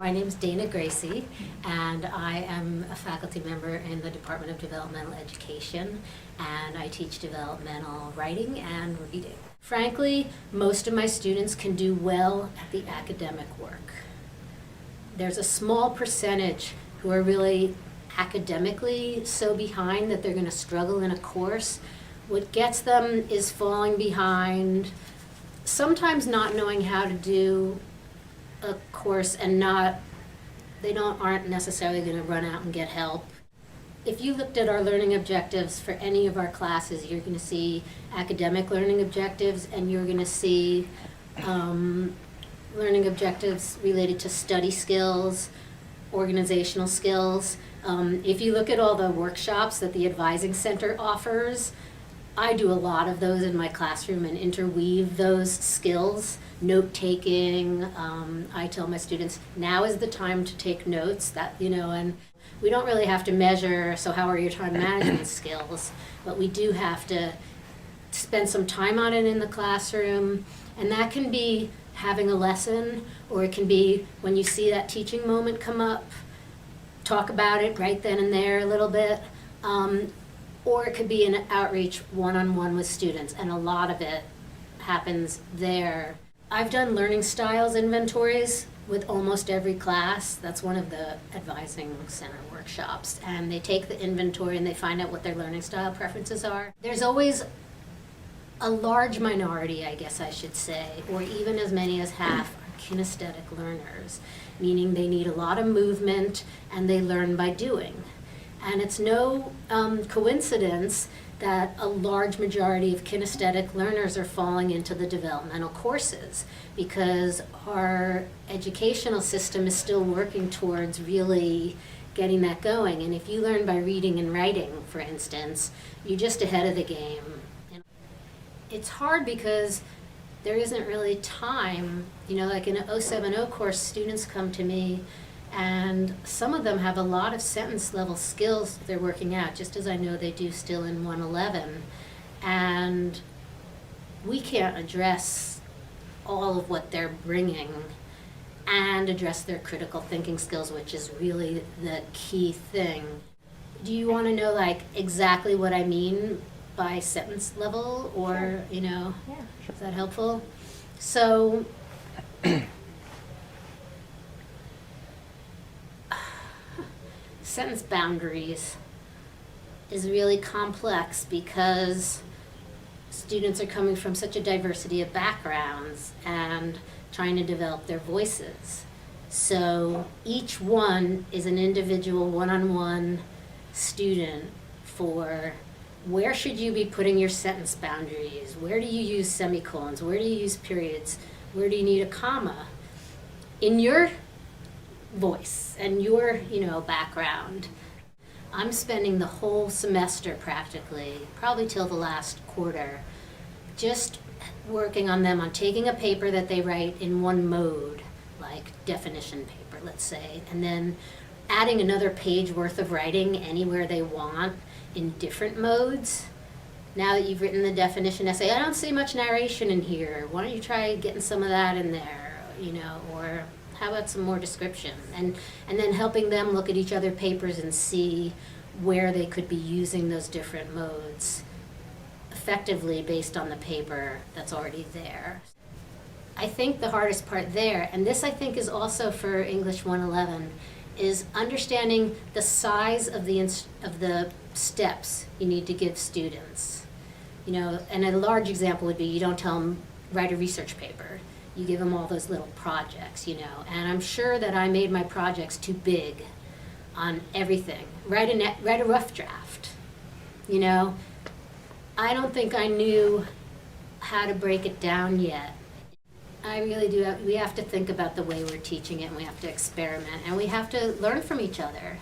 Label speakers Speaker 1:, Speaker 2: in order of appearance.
Speaker 1: My name is Dana Greci, and I am a faculty member in the Department of Developmental Education, and I teach developmental writing and reading. Frankly, most of my students can do well at the academic work. There's a small percentage who are really academically so behind that they're going to struggle in a course. What gets them is falling behind, sometimes not knowing how to do a course and aren't necessarily going to run out and get help. If you looked at our learning objectives for any of our classes, you're going to see academic learning objectives, and you're going to see learning objectives related to study skills, organizational skills. If you look at all the workshops that the Advising Center offers, I do a lot of those in my classroom and interweave those skills. Note-taking, I tell my students, now is the time to take notes, and we don't really have to measure, so how are your time management skills, but we do have to spend some time on it in the classroom, and that can be having a lesson, or it can be when you see that teaching moment come up, talk about it right then and there a little bit, or it could be an outreach one-on-one with students, and a lot of it happens there. I've done learning styles inventories with almost every class. That's one of the Advising Center workshops. And they take the inventory and they find out what their learning style preferences are. There's always a large minority, I guess I should say, or even as many as half, are kinesthetic learners, meaning they need a lot of movement and they learn by doing. And it's no coincidence that a large majority of kinesthetic learners are falling into the developmental courses, because our educational system is still working towards really getting that going. And if you learn by reading and writing, for instance, you're just ahead of the game. It's hard because there isn't really time. Like in an 070 course, students come to me and some of them have a lot of sentence level skills that they're working out, just as I know they do still in 111. And we can't address all of what they're bringing and address their critical thinking skills, which is really the key thing. Do you want to know exactly what I mean by sentence level, or,
Speaker 2: Sure. Yeah.
Speaker 1: Is that helpful? So, sentence boundaries is really complex because students are coming from such a diversity of backgrounds and trying to develop their voices. So each one is an individual one-on-one student for where should you be putting your sentence boundaries? Where do you use semicolons? Where do you use periods? Where do you need a comma? In your voice and your background. I'm spending the whole semester practically, probably till the last quarter, just working on them on taking a paper that they write in one mode, like definition paper, let's say, and then adding another page worth of writing anywhere they want in different modes. Now that you've written the definition essay, I don't see much narration in here. Why don't you try getting some of that in there, or how about some more description? And then helping them look at each other's papers and see where they could be using those different modes effectively based on the paper that's already there. I think the hardest part there, and this I think is also for English 111, is understanding the size of the steps you need to give students. And a large example would be, you don't tell them write a research paper. You give them all those little projects, and I'm sure that I made my projects too big on everything. Write a rough draft, I don't think I knew how to break it down yet. I really do. We have to think about the way we're teaching it, and we have to experiment, and we have to learn from each other.